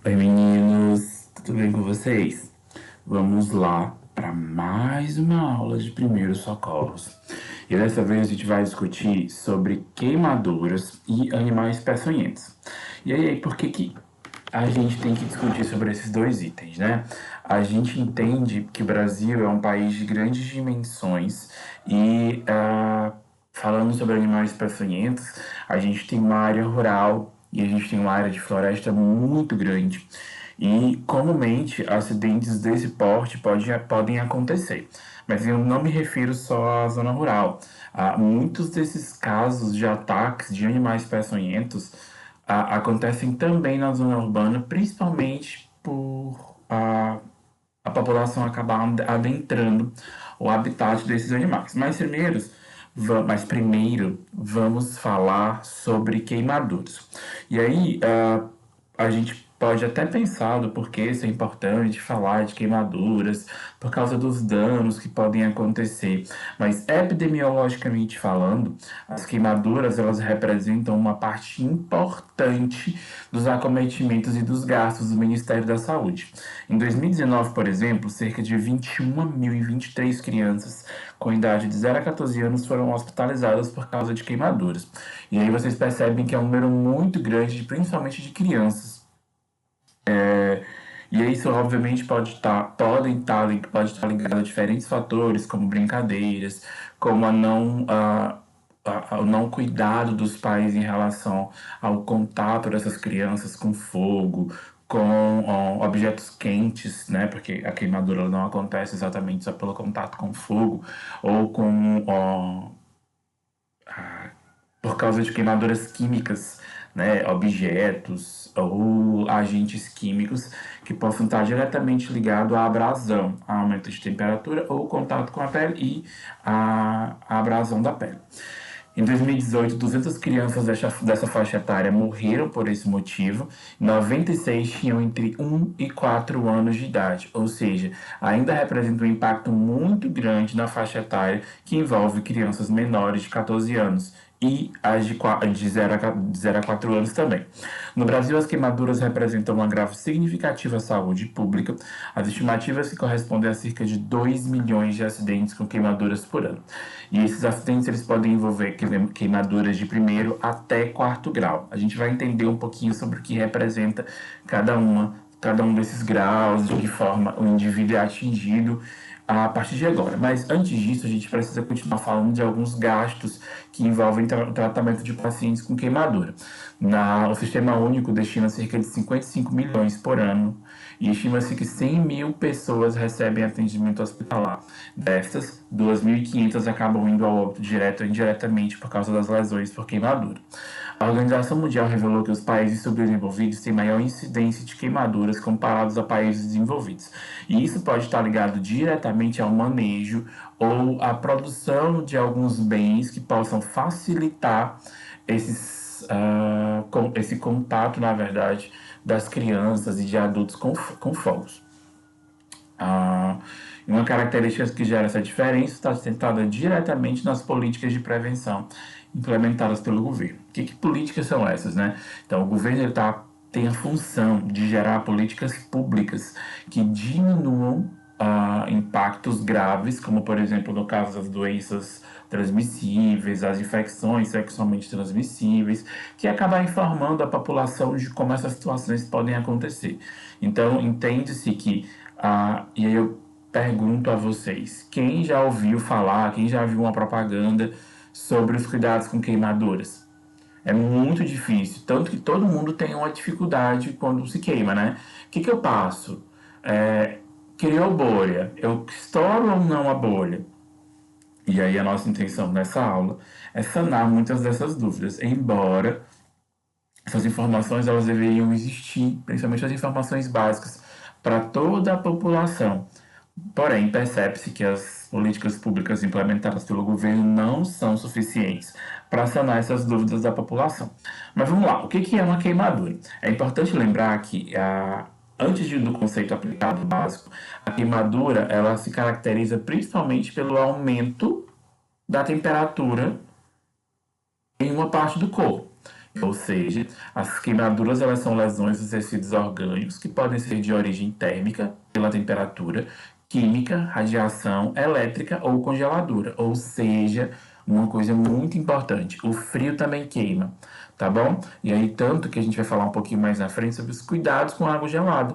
Oi meninos, tudo bem com vocês? Vamos lá para mais uma aula de primeiros socorros. E dessa vez a gente vai discutir sobre queimaduras e animais peçonhentos. E aí, por que que a gente tem que discutir sobre esses dois itens, né? A gente entende que o Brasil é um país de grandes dimensões e, falando sobre animais peçonhentos, a gente tem uma área rural e a gente tem uma área de floresta muito grande. E, comumente, acidentes desse porte podem acontecer. Mas eu não me refiro só à zona rural. Muitos desses casos de ataques de animais peçonhentos acontecem também na zona urbana, principalmente por a população acabar adentrando o habitat desses animais. Mas primeiro vamos falar sobre queimaduras. E aí, a gente pode até pensar do porquê isso é importante falar de queimaduras, por causa dos danos que podem acontecer. Mas epidemiologicamente falando, as queimaduras elas representam uma parte importante dos acometimentos e dos gastos do Ministério da Saúde. Em 2019, por exemplo, cerca de 21.023 crianças com idade de 0 a 14 anos foram hospitalizadas por causa de queimaduras. E aí vocês percebem que é um número muito grande, principalmente de crianças. E isso, obviamente, pode estar ligado a diferentes fatores, como brincadeiras, como o não cuidado dos pais em relação ao contato dessas crianças com fogo, com objetos quentes, né? Porque a queimadura não acontece exatamente só pelo contato com fogo, ou por causa de queimaduras químicas, né, objetos ou agentes químicos que possam estar diretamente ligados à abrasão, a aumento de temperatura ou contato com a pele e a abrasão da pele. Em 2018, 200 crianças dessa faixa etária morreram por esse motivo, 96 tinham entre 1 e 4 anos de idade, ou seja, ainda representa um impacto muito grande na faixa etária que envolve crianças menores de 14 anos e as de 0 a 4 anos também. No Brasil, as queimaduras representam um agravo significativo à saúde pública. As estimativas que correspondem a cerca de 2 milhões de acidentes com queimaduras por ano. E esses acidentes eles podem envolver queimaduras de primeiro até quarto grau. A gente vai entender um pouquinho sobre o que representa cada um desses graus, de que forma o indivíduo é atingido a partir de agora. Mas antes disso, a gente precisa continuar falando de alguns gastos que envolvem o tratamento de pacientes com queimadura. O Sistema Único destina cerca de 55 milhões por ano e estima-se que 100 mil pessoas recebem atendimento hospitalar. Dessas, 2.500 acabam indo ao óbito direto ou indiretamente por causa das lesões por queimadura. A Organização Mundial revelou que os países subdesenvolvidos têm maior incidência de queimaduras comparados a países desenvolvidos. E isso pode estar ligado diretamente ao manejo ou à produção de alguns bens que possam facilitar esse contato, na verdade, das crianças e de adultos com fogos. Ah, uma característica que gera essa diferença está sentada diretamente nas políticas de prevenção implementadas pelo governo. Que políticas são essas, né? Então, o governo tem a função de gerar políticas públicas que diminuam impactos graves, como, por exemplo, no caso das doenças transmissíveis, as infecções sexualmente transmissíveis, que acaba informando a população de como essas situações podem acontecer. Então, entende-se que e aí eu pergunto a vocês, quem já ouviu falar, quem já viu uma propaganda sobre os cuidados com queimaduras? É muito difícil, tanto que todo mundo tem uma dificuldade quando se queima, né? O que eu passo? Criou bolha, eu estouro ou não a bolha? E aí a nossa intenção nessa aula é sanar muitas dessas dúvidas, embora essas informações elas deveriam existir, principalmente as informações básicas, para toda a população. Porém, percebe-se que as políticas públicas implementadas pelo governo não são suficientes para sanar essas dúvidas da população. Mas vamos lá, o que é uma queimadura? É importante lembrar que, antes do conceito aplicado básico, a queimadura ela se caracteriza principalmente pelo aumento da temperatura em uma parte do corpo. Ou seja, as queimaduras elas são lesões dos tecidos orgânicos que podem ser de origem térmica, pela temperatura, química, radiação, elétrica ou congeladora. Ou seja, uma coisa muito importante, o frio também queima, tá bom? E aí, tanto que a gente vai falar um pouquinho mais na frente sobre os cuidados com água gelada,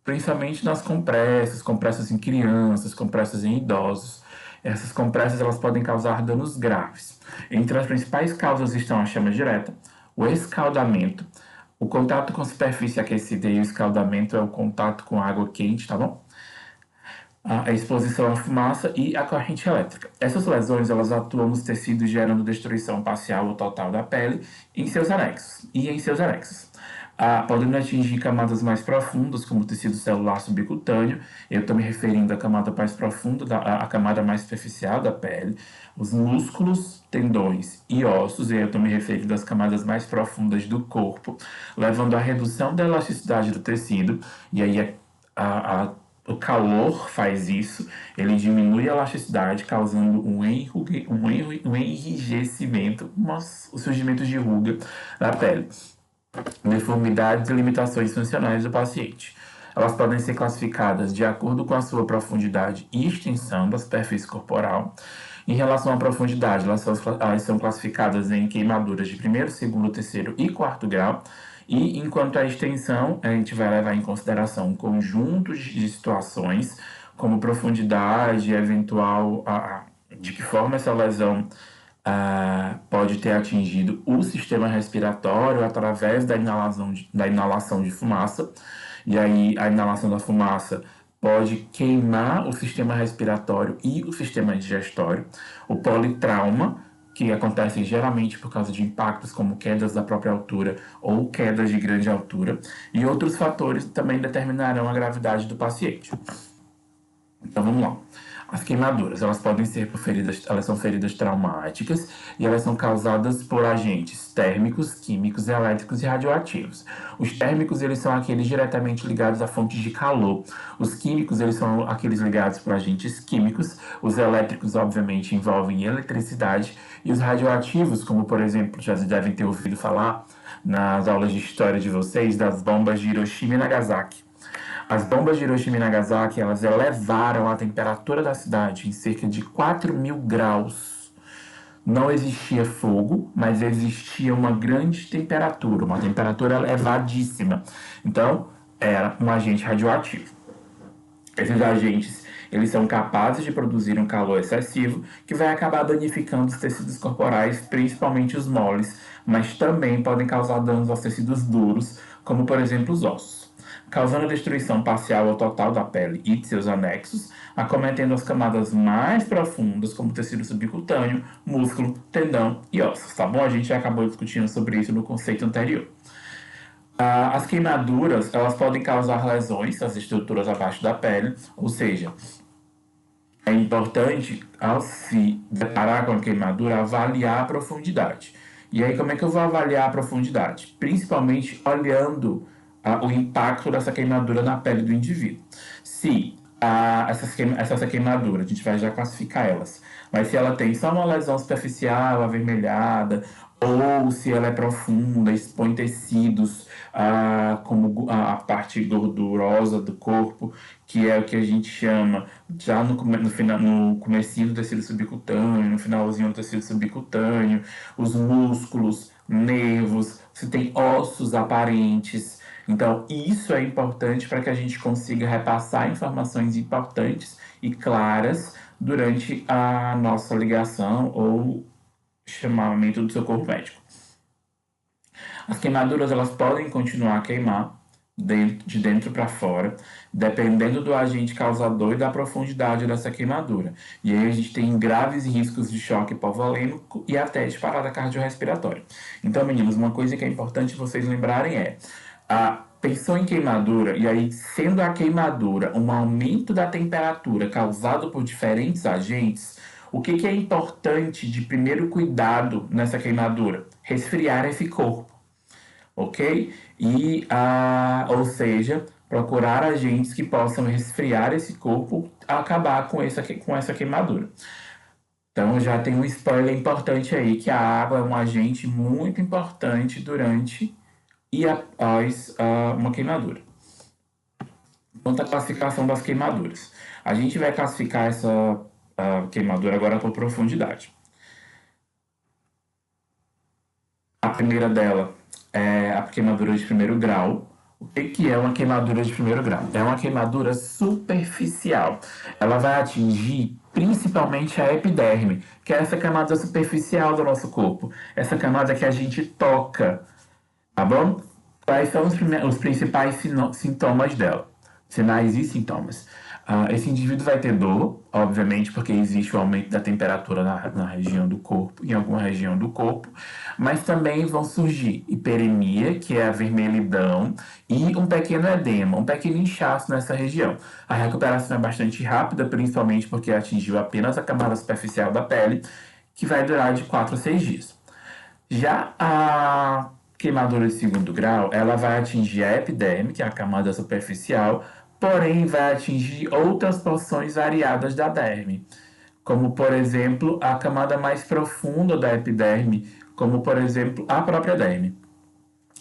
principalmente nas compressas, compressas em crianças, compressas em idosos. Essas compressas elas podem causar danos graves. Entre as principais causas estão a chama direta, o escaldamento, o contato com superfície aquecida e o escaldamento é o contato com água quente, tá bom? A exposição à fumaça e a corrente elétrica. Essas lesões elas atuam nos tecidos gerando destruição parcial ou total da pele em seus anexos e em seus anexos. Podendo atingir camadas mais profundas, como o tecido celular subcutâneo, eu estou me referindo à camada mais profunda, à camada mais superficial da pele, os músculos, tendões e ossos, e eu estou me referindo às camadas mais profundas do corpo, levando à redução da elasticidade do tecido, e aí a o calor faz isso, ele diminui a elasticidade, causando um enrijecimento, o surgimento de ruga na pele, deformidades e limitações funcionais do paciente. Elas podem ser classificadas de acordo com a sua profundidade e extensão da superfície corporal. Em relação à profundidade, elas são classificadas em queimaduras de primeiro, segundo, terceiro e quarto grau. E enquanto à extensão, a gente vai levar em consideração um conjunto de situações, como profundidade, eventual, de que forma essa lesão pode ter atingido o sistema respiratório através da inalação de fumaça. E aí, a inalação da fumaça pode queimar o sistema respiratório e o sistema digestório. O politrauma, que acontecem geralmente por causa de impactos como quedas da própria altura ou quedas de grande altura, e outros fatores também determinarão a gravidade do paciente. Então vamos lá. As queimaduras, elas podem ser feridas, elas são feridas traumáticas e elas são causadas por agentes térmicos, químicos, elétricos e radioativos. Os térmicos, eles são aqueles diretamente ligados a fontes de calor. Os químicos, eles são aqueles ligados por agentes químicos. Os elétricos, obviamente, envolvem eletricidade. E os radioativos, como por exemplo, já devem ter ouvido falar nas aulas de história de vocês, das bombas de Hiroshima e Nagasaki. As bombas de Hiroshima e Nagasaki, elas elevaram a temperatura da cidade em cerca de 4.000 graus. Não existia fogo, mas existia uma grande temperatura, uma temperatura elevadíssima. Então, era um agente radioativo. Esses agentes, eles são capazes de produzir um calor excessivo que vai acabar danificando os tecidos corporais, principalmente os moles, mas também podem causar danos aos tecidos duros, como por exemplo os ossos, causando destruição parcial ou total da pele e de seus anexos, acometendo as camadas mais profundas, como tecido subcutâneo, músculo, tendão e ossos, tá bom? A gente já acabou discutindo sobre isso no conceito anterior. As queimaduras, elas podem causar lesões nas estruturas abaixo da pele, ou seja, é importante, ao se deparar com a queimadura, avaliar a profundidade. E aí, como é que eu vou avaliar a profundidade? Principalmente olhando o impacto dessa queimadura na pele do indivíduo. Se essa queimadura, a gente vai já classificar elas, mas se ela tem só uma lesão superficial, avermelhada, ou se ela é profunda, expõe tecidos, como a parte gordurosa do corpo, que é o que a gente chama, já no comecinho do tecido subcutâneo, no finalzinho do tecido subcutâneo, os músculos, nervos, se tem ossos aparentes. Então, isso é importante para que a gente consiga repassar informações importantes e claras durante a nossa ligação ou chamamento do socorro médico. As queimaduras elas podem continuar a queimar de dentro para fora, dependendo do agente causador e da profundidade dessa queimadura. E aí a gente tem graves riscos de choque hipovolêmico e até de parada cardiorrespiratória. Então, meninos, uma coisa que é importante vocês lembrarem é pensou em queimadura, e aí, sendo a queimadura um aumento da temperatura causado por diferentes agentes, o que é importante de primeiro cuidado nessa queimadura? Resfriar esse corpo, ok? E, ou seja, procurar agentes que possam resfriar esse corpo, acabar com essa queimadura. Então já tem um spoiler importante aí, que a água é um agente muito importante durante e após uma queimadura. Quanto à classificação das queimaduras. A gente vai classificar essa queimadura agora por profundidade. A primeira dela é a queimadura de primeiro grau. O que é uma queimadura de primeiro grau? É uma queimadura superficial. Ela vai atingir principalmente a epiderme, que é essa camada superficial do nosso corpo. Essa camada que a gente toca, tá bom? Quais são os principais sintomas dela? Sinais e sintomas. Esse indivíduo vai ter dor, obviamente, porque existe o aumento da temperatura na região do corpo, em alguma região do corpo, mas também vão surgir hiperemia, que é a vermelhidão, e um pequeno edema, um pequeno inchaço nessa região. A recuperação é bastante rápida, principalmente porque atingiu apenas a camada superficial da pele, que vai durar de 4 a 6 dias. Já a queimadura de segundo grau, ela vai atingir a epiderme, que é a camada superficial, porém vai atingir outras porções variadas da derme, como por exemplo a camada mais profunda da epiderme, como por exemplo a própria derme.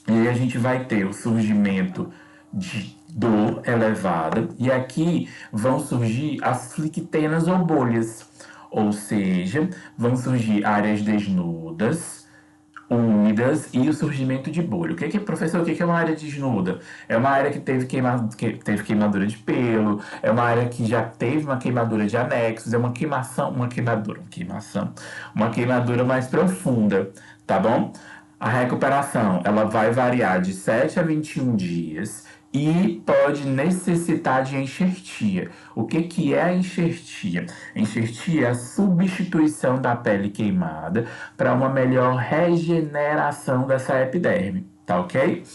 E aí a gente vai ter o surgimento de dor elevada, e aqui vão surgir as flictenas ou bolhas, ou seja, vão surgir áreas desnudas, úmidas e o surgimento de bolha. Professor, o que é uma área desnuda? É uma área que teve queimadura de pelo, é uma área que já teve uma queimadura de anexos, é uma queimadura mais profunda, tá bom? A recuperação, ela vai variar de 7 a 21 dias e pode necessitar de enxertia. O que é a enxertia? Enxertia é a substituição da pele queimada para uma melhor regeneração dessa epiderme, tá ok?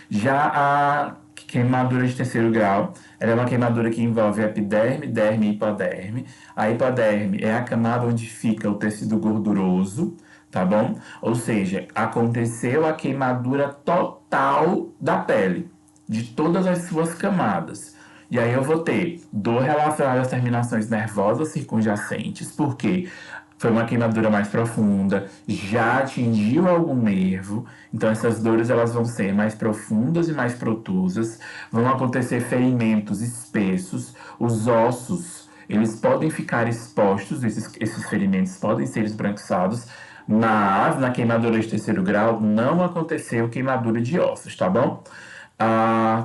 Já a queimadura de terceiro grau, ela é uma queimadura que envolve epiderme, derme e hipoderme. A hipoderme é a camada onde fica o tecido gorduroso, tá bom? Ou seja, aconteceu a queimadura total da pele, de todas as suas camadas. E aí eu vou ter dor relacionada às terminações nervosas circunjacentes, porque foi uma queimadura mais profunda, já atingiu algum nervo, então essas dores elas vão ser mais profundas e mais protusas, vão acontecer ferimentos espessos, os ossos, eles podem ficar expostos, esses ferimentos podem ser esbranquiçados, mas na queimadura de terceiro grau não aconteceu queimadura de ossos, tá bom?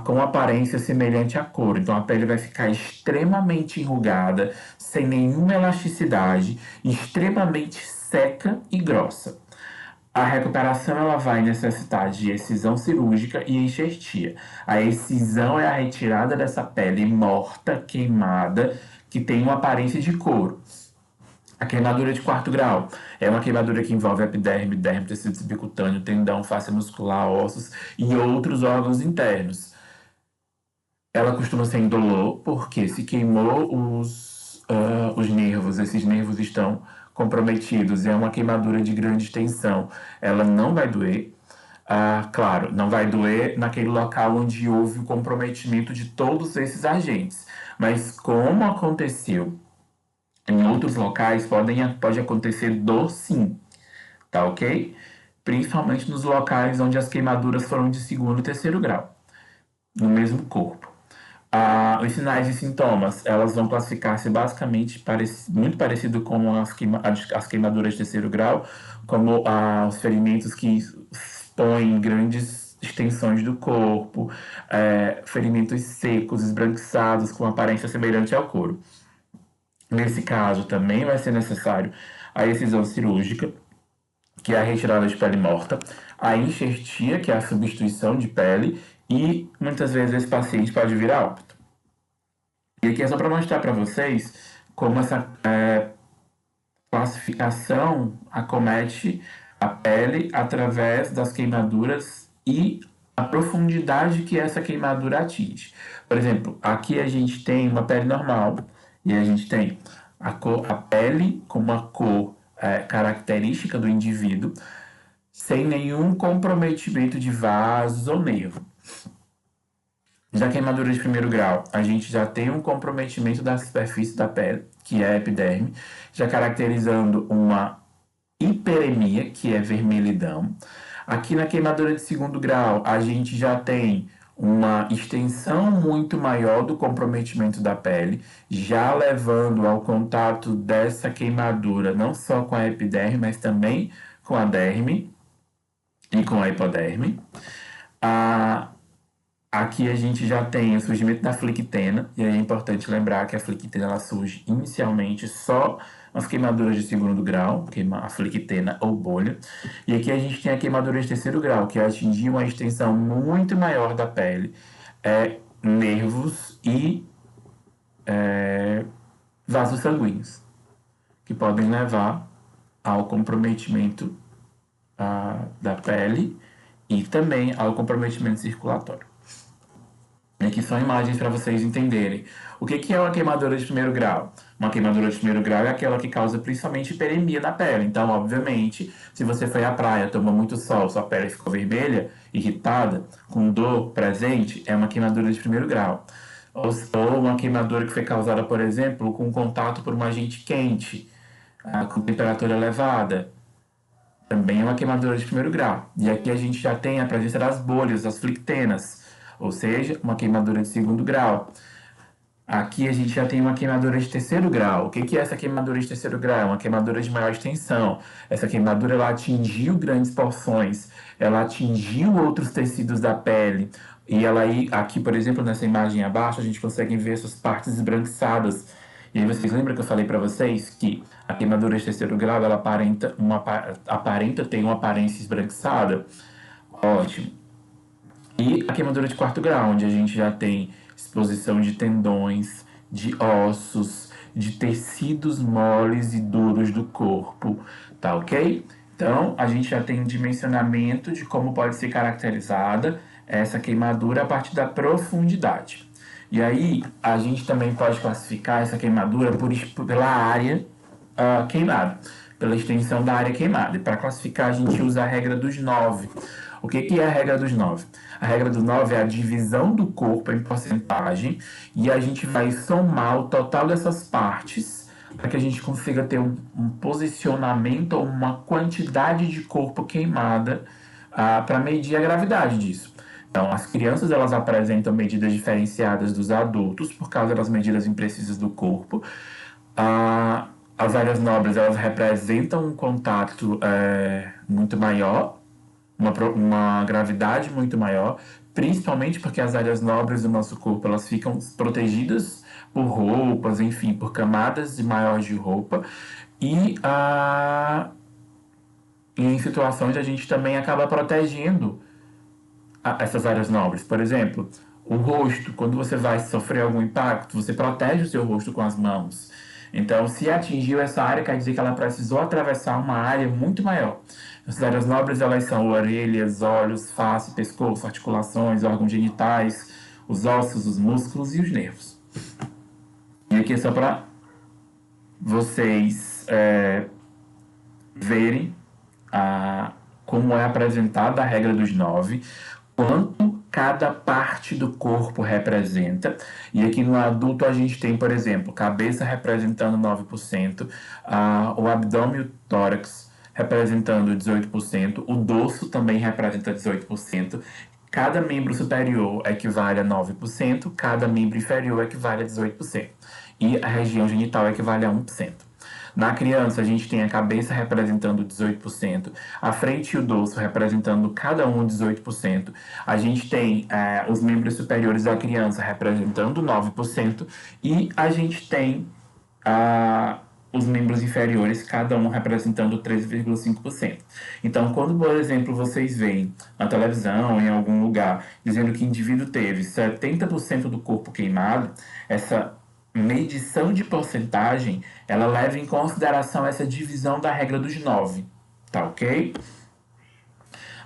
Com aparência semelhante à couro. Então a pele vai ficar extremamente enrugada, sem nenhuma elasticidade, extremamente seca e grossa. A recuperação ela vai necessitar de excisão cirúrgica e enxertia. A excisão é a retirada dessa pele morta, queimada, que tem uma aparência de couro. A queimadura de quarto grau é uma queimadura que envolve epiderme, derme, tecido subcutâneo, tendão, face muscular, ossos e outros órgãos internos. Ela costuma ser indolor porque se queimou os nervos, esses nervos estão comprometidos, é uma queimadura de grande extensão. Ela não vai doer. Claro, não vai doer naquele local onde houve o comprometimento de todos esses agentes. Mas como aconteceu em outros locais pode acontecer dor sim, tá ok? Principalmente nos locais onde as queimaduras foram de segundo e terceiro grau, no mesmo corpo. Os sinais e sintomas, elas vão classificar-se basicamente muito parecido com as queimaduras de terceiro grau, como os ferimentos que expõem grandes extensões do corpo, ferimentos secos, esbranquiçados, com aparência semelhante ao couro. Nesse caso, também vai ser necessário a excisão cirúrgica, que é a retirada de pele morta, a enxertia, que é a substituição de pele, e muitas vezes esse paciente pode vir a óbito. E aqui é só para mostrar para vocês como essa classificação acomete a pele através das queimaduras e a profundidade que essa queimadura atinge. Por exemplo, aqui a gente tem uma pele normal e a gente tem a pele com uma cor característica do indivíduo, sem nenhum comprometimento de vasos ou nervo. Já queimadura de primeiro grau, a gente já tem um comprometimento da superfície da pele, que é a epiderme, já caracterizando uma hiperemia, que é vermelhidão. Aqui na queimadura de segundo grau, a gente já tem uma extensão muito maior do comprometimento da pele, já levando ao contato dessa queimadura não só com a epiderme, mas também com a derme e com a hipoderme. Aqui a gente já tem o surgimento da flictena, e aí é importante lembrar que a flictena ela surge inicialmente só nas queimaduras de segundo grau, a flictena ou bolha. E aqui a gente tem a queimadura de terceiro grau, que é atingir uma extensão muito maior da pele, nervos e vasos sanguíneos, que podem levar ao comprometimento da pele e também ao comprometimento circulatório. E aqui são imagens para vocês entenderem. O que é uma queimadura de primeiro grau? Uma queimadura de primeiro grau é aquela que causa principalmente hiperemia na pele. Então, obviamente, se você foi à praia, tomou muito sol, sua pele ficou vermelha, irritada, com dor presente, é uma queimadura de primeiro grau. Ou uma queimadura que foi causada, por exemplo, com contato por um agente quente, com temperatura elevada. Também é uma queimadura de primeiro grau. E aqui a gente já tem a presença das bolhas, das flictenas, ou seja, uma queimadura de segundo grau. Aqui a gente já tem uma queimadura de terceiro grau. O que é essa queimadura de terceiro grau? É uma queimadura de maior extensão. Essa queimadura ela atingiu grandes porções, ela atingiu outros tecidos da pele. E ela aí, aqui, por exemplo, nessa imagem abaixo, a gente consegue ver essas partes esbranquiçadas. E aí vocês lembram que eu falei para vocês que a queimadura de terceiro grau ela aparenta ter uma aparência esbranquiçada? Ótimo. E a queimadura de quarto grau, onde a gente já tem exposição de tendões, de ossos, de tecidos moles e duros do corpo, tá ok? Então, a gente já tem um dimensionamento de como pode ser caracterizada essa queimadura a partir da profundidade. E aí, a gente também pode classificar essa queimadura pela área queimada, pela extensão da área queimada. E para classificar, a gente usa a regra dos 9. O que é a regra dos 9? A regra dos 9 é a divisão do corpo em porcentagem e a gente vai somar o total dessas partes para que a gente consiga ter um posicionamento ou uma quantidade de corpo queimada para medir a gravidade disso. Então, as crianças elas apresentam medidas diferenciadas dos adultos por causa das medidas imprecisas do corpo. As áreas nobres elas representam um contato muito maior, uma gravidade muito maior, principalmente porque as áreas nobres do nosso corpo elas ficam protegidas por roupas, enfim, por camadas maiores de roupa. E em situações a gente também acaba protegendo essas áreas nobres. Por exemplo, o rosto, quando você vai sofrer algum impacto, você protege o seu rosto com as mãos. Então, se atingiu essa área, quer dizer que ela precisou atravessar uma área muito maior. As áreas nobres, elas são orelhas, olhos, face, pescoço, articulações, órgãos genitais, os ossos, os músculos e os nervos. E aqui é só para vocês verem como é apresentada a regra dos 9, quanto cada parte do corpo representa. E aqui no adulto a gente tem, por exemplo, cabeça representando 9%, o abdômen e o tórax representando 18%, o dorso também representa 18%, cada membro superior equivale a 9%, cada membro inferior equivale a 18%, e a região genital equivale a 1%. Na criança, a gente tem a cabeça representando 18%, a frente e o dorso representando cada um 18%. A gente tem os membros superiores da criança representando 9%, e a gente tem os membros inferiores, cada um representando 13,5%. Então, quando, por exemplo, vocês veem na televisão, em algum lugar, dizendo que o indivíduo teve 70% do corpo queimado, essa medição de porcentagem, ela leva em consideração essa divisão da regra dos 9, tá ok?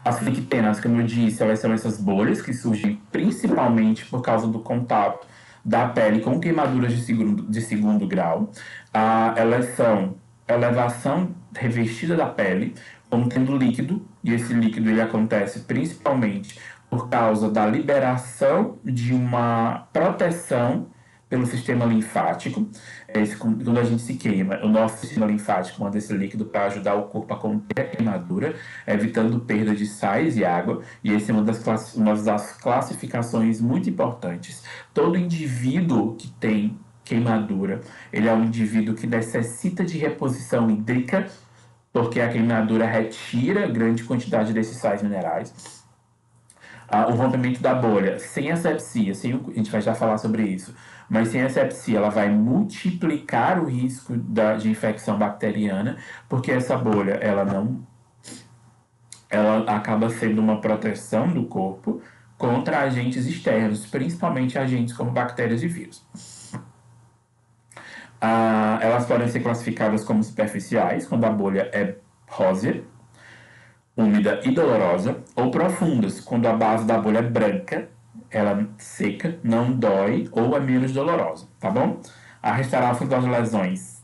As flictenas, como eu disse, elas são essas bolhas que surgem principalmente por causa do contato da pele com queimaduras de segundo grau. Elas são elevação revestida da pele contendo líquido, e esse líquido ele acontece principalmente por causa da liberação de uma proteção pelo sistema linfático. Quando a gente se queima, o nosso sistema linfático manda esse líquido para ajudar o corpo a conter a queimadura, evitando perda de sais e água. E essa é uma das classificações muito importantes. Todo indivíduo que tem queimadura, ele é um indivíduo que necessita de reposição hídrica, porque a queimadura retira grande quantidade desses sais minerais. O rompimento da bolha sem asepsia, a gente vai já falar sobre isso, mas sem asepsia ela vai multiplicar o risco de infecção bacteriana, porque essa bolha ela acaba sendo uma proteção do corpo contra agentes externos, principalmente agentes como bactérias e vírus. Elas podem ser classificadas como superficiais, quando a bolha é rósea, úmida e dolorosa, ou profundas, quando a base da bolha é branca, ela seca, não dói ou é menos dolorosa, tá bom? A restauração das lesões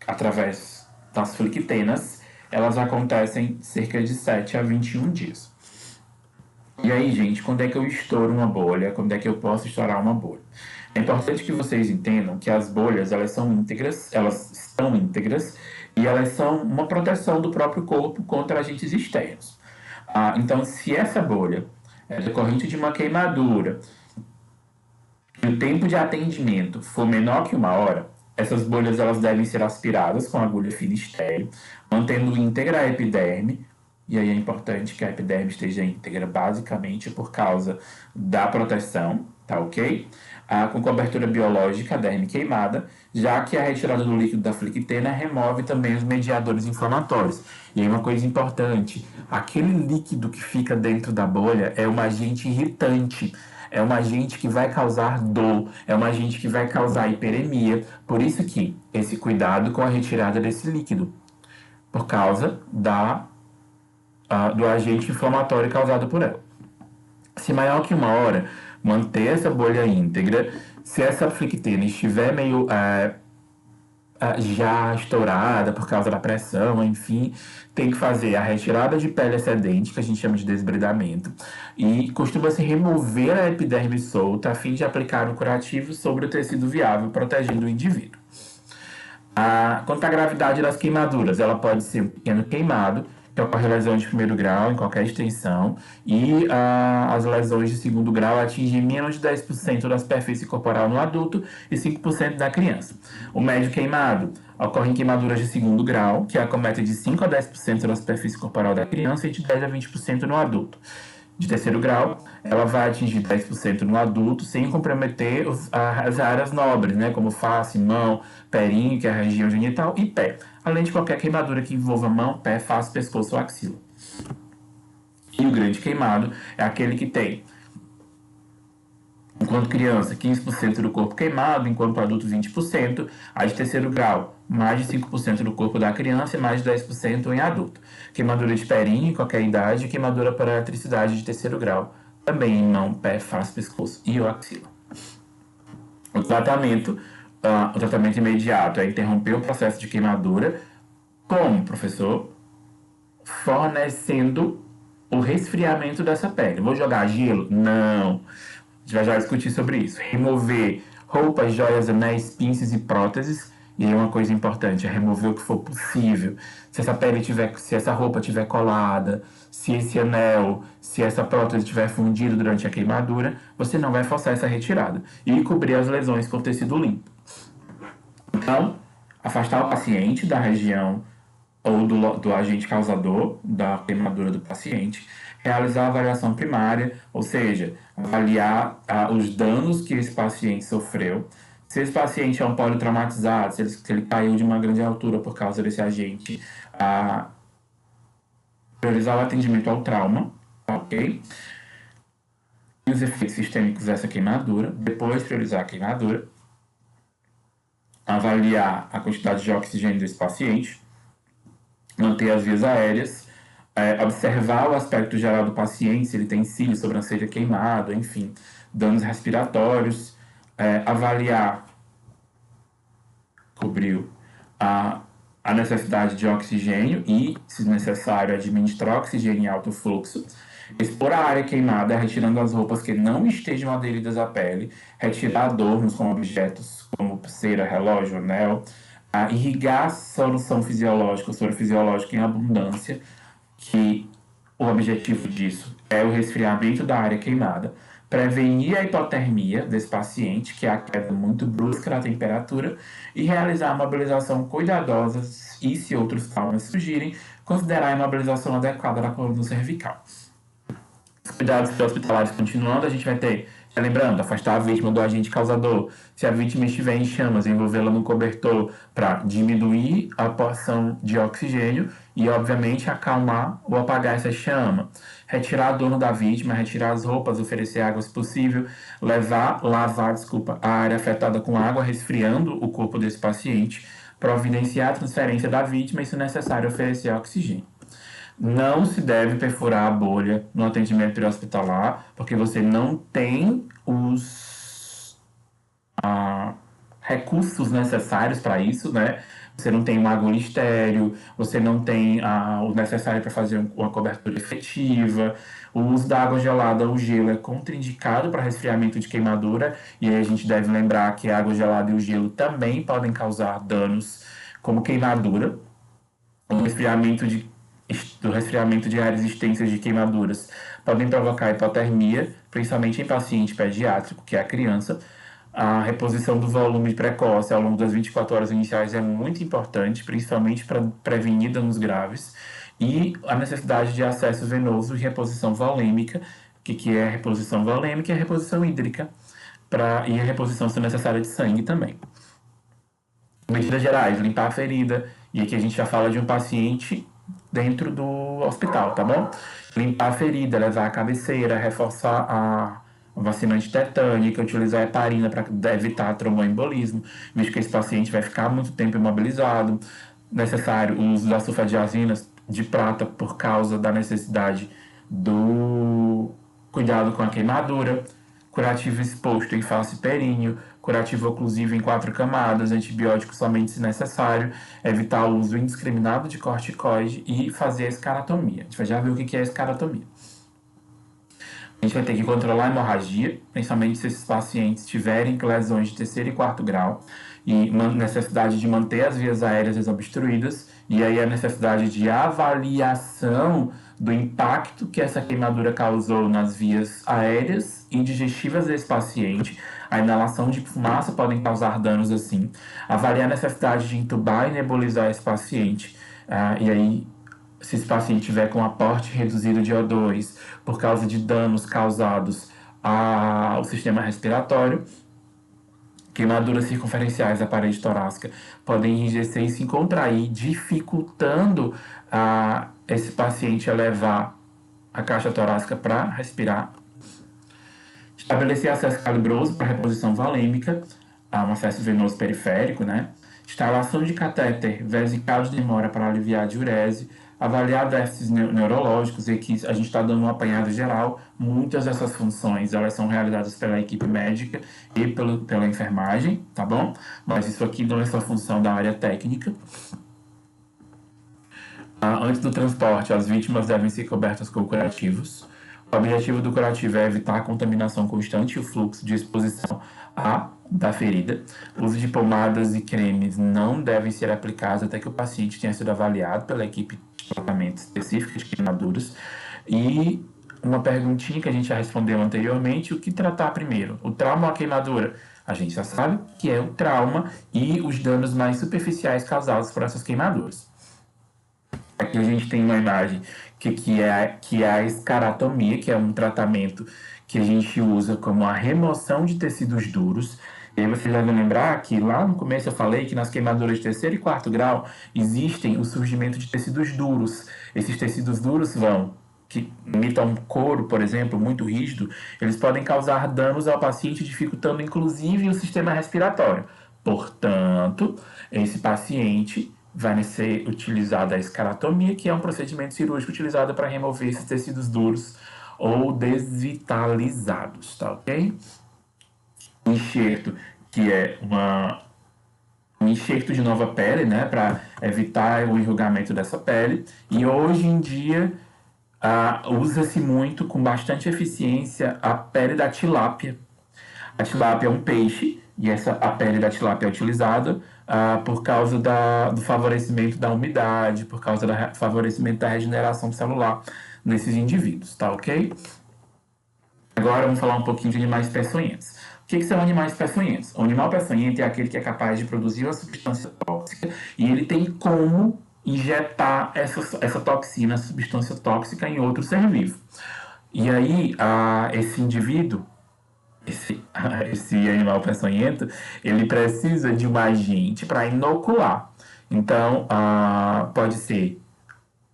através das flictenas, elas acontecem cerca de 7 a 21 dias. E aí, gente, quando é que eu estouro uma bolha? Quando é que eu posso estourar uma bolha? É importante que vocês entendam que as bolhas, elas estão íntegras e elas são uma proteção do próprio corpo contra agentes externos. Então, se essa bolha é decorrente de uma queimadura e o tempo de atendimento for menor que 1 hora, essas bolhas elas devem ser aspiradas com agulha fina estéril, mantendo íntegra a epiderme. E aí é importante que a epiderme esteja íntegra, basicamente por causa da proteção, tá ok? Com cobertura biológica, a derme queimada, já que a retirada do líquido da flictena remove também os mediadores inflamatórios. E aí uma coisa importante, aquele líquido que fica dentro da bolha é um agente irritante, é um agente que vai causar dor, é um agente que vai causar hiperemia. Por isso que esse cuidado com a retirada desse líquido, por causa do agente inflamatório causado por ela. Se maior que 1 hora, manter essa bolha íntegra. Se essa flictena estiver meio já estourada por causa da pressão, enfim, tem que fazer a retirada de pele excedente, que a gente chama de desbridamento, e costuma-se remover a epiderme solta a fim de aplicar um curativo sobre o tecido viável, protegendo o indivíduo. Quanto à gravidade das queimaduras, ela pode ser um pequeno queimado, que ocorre lesão de 1º grau em qualquer extensão, e as lesões de 2º grau atingem menos de 10% da superfície corporal no adulto e 5% da criança. O médio queimado ocorre em queimaduras de 2º grau, que acometem de 5 a 10% da superfície corporal da criança e de 10 a 20% no adulto. De 3º grau, ela vai atingir 10% no adulto, sem comprometer as áreas nobres, né, como face, mão, perinho, que é a região genital, e pé, além de qualquer queimadura que envolva mão, pé, face, pescoço ou axila. E o grande queimado é aquele que tem, enquanto criança, 15% do corpo queimado, enquanto adulto, 20%. A de 3º grau, mais de 5% do corpo da criança e mais de 10% em adulto. Queimadura de perinho, em qualquer idade, queimadura por eletricidade de 3º grau, também em mão, pé, face, pescoço e ou axila. O tratamento imediato é interromper o processo de queimadura. Como, professor? Fornecendo o resfriamento dessa pele. Vou jogar gelo? Não. A gente vai já discutir sobre isso. Remover roupas, joias, anéis, pinças e próteses. E aí uma coisa importante é remover o que for possível. Se essa roupa estiver colada, se esse anel, se essa prótese estiver fundido durante a queimadura, você não vai forçar essa retirada. E cobrir as lesões com tecido limpo. Então, afastar o paciente da região ou do agente causador da queimadura do paciente, realizar a avaliação primária, ou seja, avaliar os danos que esse paciente sofreu. Se esse paciente é um politraumatizado, se ele caiu de uma grande altura por causa desse agente, priorizar o atendimento ao trauma, ok? E os efeitos sistêmicos dessa queimadura, depois priorizar a queimadura, avaliar a quantidade de oxigênio desse paciente, manter as vias aéreas, observar o aspecto geral do paciente, se ele tem cílio, sobrancelha queimado, enfim, danos respiratórios, avaliar, cobriu, a necessidade de oxigênio e, se necessário, administrar oxigênio em alto fluxo, Expor a área queimada, retirando as roupas que não estejam aderidas à pele, retirar adornos como objetos como pulseira, relógio, anel, irrigar a solução fisiológica, o soro fisiológico em abundância, que o objetivo disso é o resfriamento da área queimada, prevenir a hipotermia desse paciente, que é a queda muito brusca na temperatura, e realizar a mobilização cuidadosa e, se outros traumas surgirem, considerar a imobilização adequada da coluna cervical. Os cuidados hospitalares continuando, a gente vai ter, lembrando, afastar a vítima do agente causador. Se a vítima estiver em chamas, envolvê-la no cobertor para diminuir a porção de oxigênio e, obviamente, acalmar ou apagar essa chama. Retirar a dor da vítima, retirar as roupas, oferecer água se possível, lavar a área afetada com água, resfriando o corpo desse paciente, providenciar a transferência da vítima e, se necessário, oferecer oxigênio. Não se deve perfurar a bolha no atendimento pré-hospitalar, porque você não tem os recursos necessários para isso, né? Você não tem uma agulha estéreo, você não tem o necessário para fazer uma cobertura efetiva. O uso da água gelada ou gelo é contraindicado para resfriamento de queimadura, e aí a gente deve lembrar que a água gelada e o gelo também podem causar danos como queimadura. O resfriamento de áreas extensas de queimaduras podem provocar hipotermia, principalmente em paciente pediátrico, que é a criança. A reposição do volume precoce ao longo das 24 horas iniciais é muito importante, principalmente para prevenir danos graves. E a necessidade de acesso venoso e reposição volêmica. O que é reposição volêmica? É reposição hídrica. E a reposição, se necessária, de sangue também. Medidas gerais, limpar a ferida. E aqui a gente já fala de um paciente dentro do hospital, tá bom? Limpar a ferida, levar a cabeceira, reforçar a vacina antitetânica, utilizar a heparina para evitar tromboembolismo, visto que esse paciente vai ficar muito tempo imobilizado. Necessário o uso da sulfadiazinas de prata por causa da necessidade do cuidado com a queimadura. Curativo exposto em face períneo, curativo oclusivo em 4 camadas, antibiótico somente se necessário, evitar o uso indiscriminado de corticoide e fazer a escaratomia. A gente vai já ver o que é a escaratomia. A gente vai ter que controlar a hemorragia, principalmente se esses pacientes tiverem lesões de terceiro e quarto grau, e necessidade de manter as vias aéreas desobstruídas, e aí a necessidade de avaliação do impacto que essa queimadura causou nas vias aéreas e digestivas desse paciente. A inalação de fumaça podem causar danos assim. Avaliar a necessidade de intubar e nebulizar esse paciente. E aí, se esse paciente tiver com aporte reduzido de O2 por causa de danos causados ao sistema respiratório, queimaduras circunferenciais da parede torácica podem enrijecer e se contrair, dificultando esse paciente a levar a caixa torácica para respirar. Estabelecer acesso calibroso para reposição volêmica, um acesso venoso periférico, né? Instalação de catéter vesical de demora para aliviar a diurese, avaliar déficits neurológicos, e aqui a gente está dando um apanhado geral. Muitas dessas funções elas são realizadas pela equipe médica e pela enfermagem, tá bom? Mas isso aqui não é só função da área técnica. Antes do transporte, as vítimas devem ser cobertas com curativos. O objetivo do curativo é evitar a contaminação constante e o fluxo de exposição da ferida. O uso de pomadas e cremes não devem ser aplicados até que o paciente tenha sido avaliado pela equipe de tratamento específica de queimaduras. E uma perguntinha que a gente já respondeu anteriormente: o que tratar primeiro? O trauma ou a queimadura? A gente já sabe que é o trauma e os danos mais superficiais causados por essas queimaduras. Aqui a gente tem uma imagem que é a escaratomia, que é um tratamento que a gente usa como a remoção de tecidos duros. E aí vocês devem lembrar que lá no começo eu falei que nas queimaduras de terceiro e quarto grau existem o surgimento de tecidos duros. Esses tecidos duros que imitam couro, por exemplo, muito rígido, eles podem causar danos ao paciente, dificultando inclusive o sistema respiratório. Portanto, esse paciente vai ser utilizada a escaratomia, que é um procedimento cirúrgico utilizado para remover esses tecidos duros ou desvitalizados, tá ok? O enxerto, que é um enxerto de nova pele, né, para evitar o enrugamento dessa pele. E hoje em dia, Usa-se muito, com bastante eficiência, a pele da tilápia. A tilápia é um peixe e a pele da tilápia é utilizada por causa do favorecimento da umidade, por causa do favorecimento da regeneração celular nesses indivíduos, tá ok? Agora vamos falar um pouquinho de animais peçonhentos. O que são animais peçonhentos? O animal peçonhento é aquele que é capaz de produzir uma substância tóxica e ele tem como injetar essa toxina, essa substância tóxica em outro ser vivo. E aí, esse indivíduo, esse animal peçonhento, ele precisa de um agente para inocular. Então, pode ser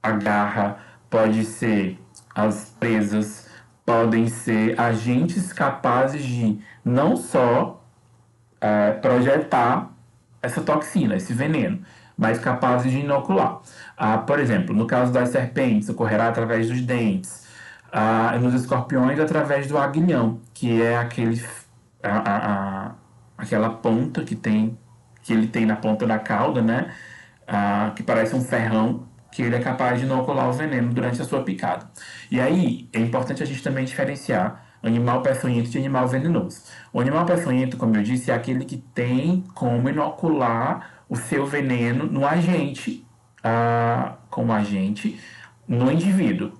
a garra, pode ser as presas, podem ser agentes capazes de não só projetar essa toxina, esse veneno, mas capazes de inocular. Por exemplo, no caso das serpentes, ocorrerá através dos dentes. Nos escorpiões, através do aguilhão, que é aquela ponta que ele tem na ponta da cauda, né? Que parece um ferrão, que ele é capaz de inocular o veneno durante a sua picada. E aí, é importante a gente também diferenciar animal peçonhento de animal venenoso. O animal peçonhento, como eu disse, é aquele que tem como inocular o seu veneno no agente, como agente no indivíduo.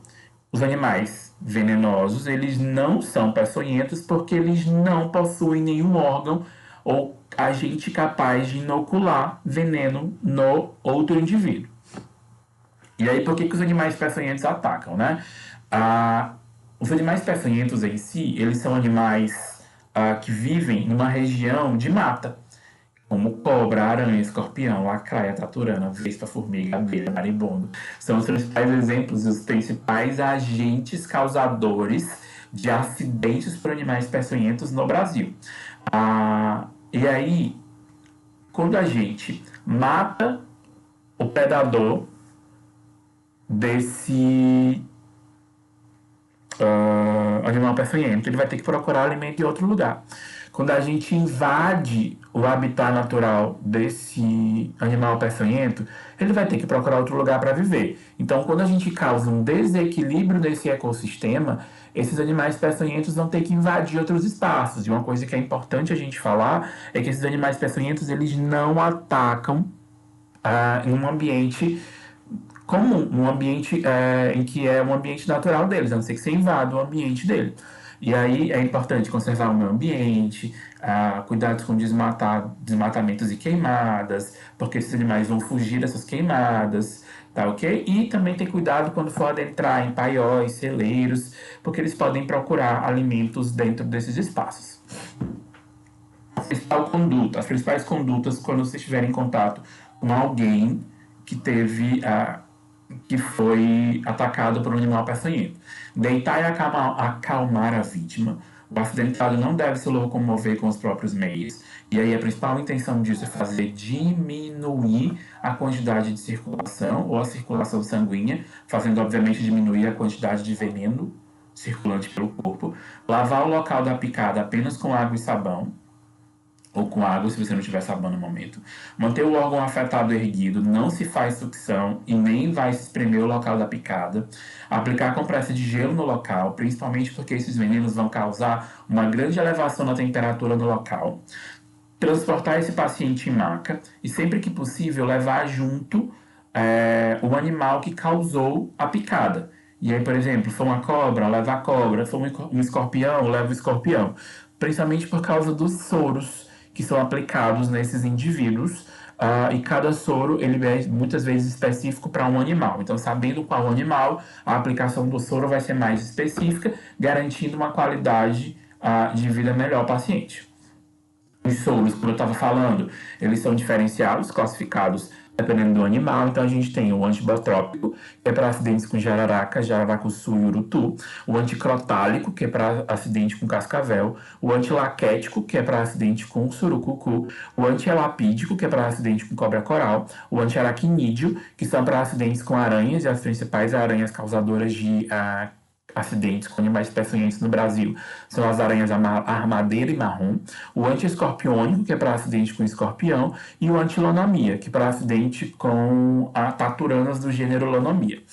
Os animais venenosos, eles não são peçonhentos porque eles não possuem nenhum órgão ou agente capaz de inocular veneno no outro indivíduo. E aí, por que os animais peçonhentos atacam, né? Os animais peçonhentos em si, eles são animais que vivem numa região de mata, como cobra, aranha, escorpião, lacraia, taturana, vespa, formiga, abelha, marimbondo. São os principais exemplos e os principais agentes causadores de acidentes por animais peçonhentos no Brasil. E aí, quando a gente mata o predador desse animal peçonhento, ele vai ter que procurar alimento em outro lugar. Quando a gente invade o habitat natural desse animal peçonhento, ele vai ter que procurar outro lugar para viver. Então, quando a gente causa um desequilíbrio nesse ecossistema, esses animais peçonhentos vão ter que invadir outros espaços. E uma coisa que é importante a gente falar é que esses animais peçonhentos, eles não atacam em um ambiente comum, um ambiente em que é um ambiente natural deles, a não ser que você invada o ambiente dele. E aí é importante conservar o meio ambiente, cuidados com desmatamentos e queimadas, porque esses animais vão fugir dessas queimadas, tá ok? E também ter cuidado quando for adentrar em paióis, celeiros, porque eles podem procurar alimentos dentro desses espaços. As principais condutas quando você estiver em contato com alguém que que foi atacado por um animal peçonhento. Deitar e acalmar a vítima. O acidentado não deve se locomover com os próprios meios. E aí a principal intenção disso é fazer diminuir a quantidade de circulação ou a circulação sanguínea, fazendo obviamente diminuir a quantidade de veneno circulante pelo corpo. Lavar o local da picada apenas com água e sabão, ou com água, se você não tiver sabão no momento. Manter o órgão afetado erguido, não se faz sucção e nem vai se espremer o local da picada. Aplicar compressa de gelo no local, principalmente porque esses venenos vão causar uma grande elevação na temperatura no local. Transportar esse paciente em maca e, sempre que possível, levar junto o animal que causou a picada. E aí, por exemplo, se for uma cobra, leva a cobra. Se for um escorpião, leva o escorpião. Principalmente por causa dos soros que são aplicados nesses indivíduos, e cada soro ele é muitas vezes específico para um animal. Então, sabendo qual animal, a aplicação do soro vai ser mais específica, garantindo uma qualidade de vida melhor ao paciente. Os soros, como eu estava falando, eles são diferenciados, classificados dependendo do animal. Então a gente tem o antibotrópico, que é para acidentes com jararaca, jararacuçu e urutu. O anticrotálico, que é para acidente com cascavel. O antilaquético, que é para acidente com surucucu. O antielapídico, que é para acidente com cobra-coral. O antiaracnídeo, que são para acidentes com aranhas, e as principais aranhas causadoras de acidentes com animais peçonhentos no Brasil são as aranhas armadeira e marrom, o antiescorpiônico, que é para acidente com escorpião, e o antilonomia, que é para acidente com taturanas do gênero Lonomia.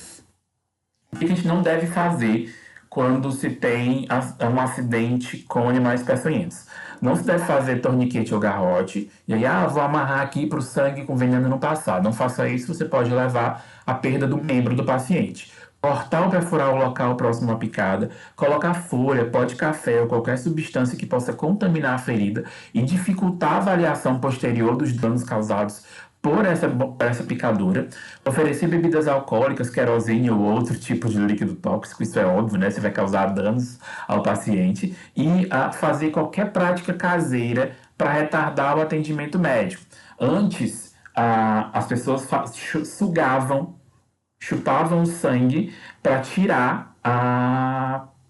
O que a gente não deve fazer quando se tem um acidente com animais peçonhentos? Não se deve fazer torniquete ou garrote, e aí, vou amarrar aqui para o sangue com veneno não passar. Não faça isso, você pode levar à perda do membro do paciente. Cortar ou perfurar o local próximo à picada, colocar folha, pó de café ou qualquer substância que possa contaminar a ferida e dificultar a avaliação posterior dos danos causados por essa picadura, oferecer bebidas alcoólicas, querosene ou outro tipo de líquido tóxico, isso é óbvio, né? Você vai causar danos ao paciente, e fazer qualquer prática caseira para retardar o atendimento médico. Antes, as pessoas sugavam, chupavam o sangue para tirar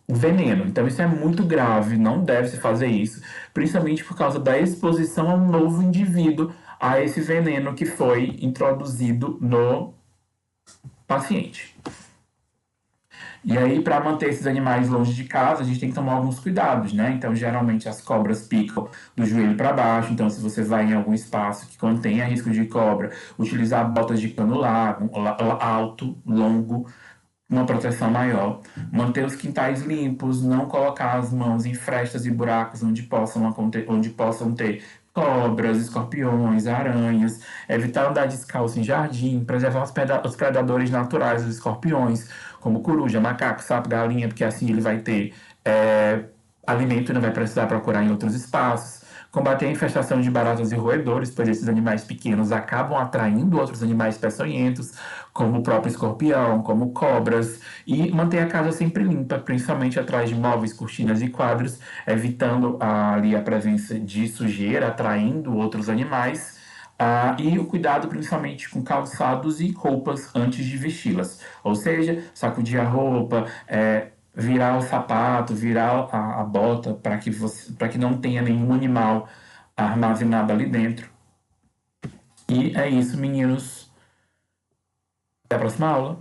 o veneno. Então isso é muito grave, não deve se fazer isso, principalmente por causa da exposição a um novo indivíduo a esse veneno que foi introduzido no paciente. E aí, para manter esses animais longe de casa, a gente tem que tomar alguns cuidados, né? Então, geralmente as cobras picam do joelho para baixo. Então, se você vai em algum espaço que contenha risco de cobra, utilizar botas de cano largo, alto, longo, uma proteção maior, manter os quintais limpos, não colocar as mãos em frestas e buracos onde possam ter cobras, escorpiões, aranhas, evitar andar descalço em jardim, preservar os predadores naturais dos escorpiões, como coruja, macaco, sapo, galinha, porque assim ele vai ter alimento e não vai precisar procurar em outros espaços. Combater a infestação de baratas e roedores, pois esses animais pequenos acabam atraindo outros animais peçonhentos, como o próprio escorpião, como cobras, e manter a casa sempre limpa, principalmente atrás de móveis, cortinas e quadros, evitando ali a presença de sujeira, atraindo outros animais. E o cuidado principalmente com calçados e roupas antes de vesti-las. Ou seja, sacudir a roupa, virar o sapato, virar a bota para que não tenha nenhum animal armazenado ali dentro. E é isso, meninos. Até a próxima aula.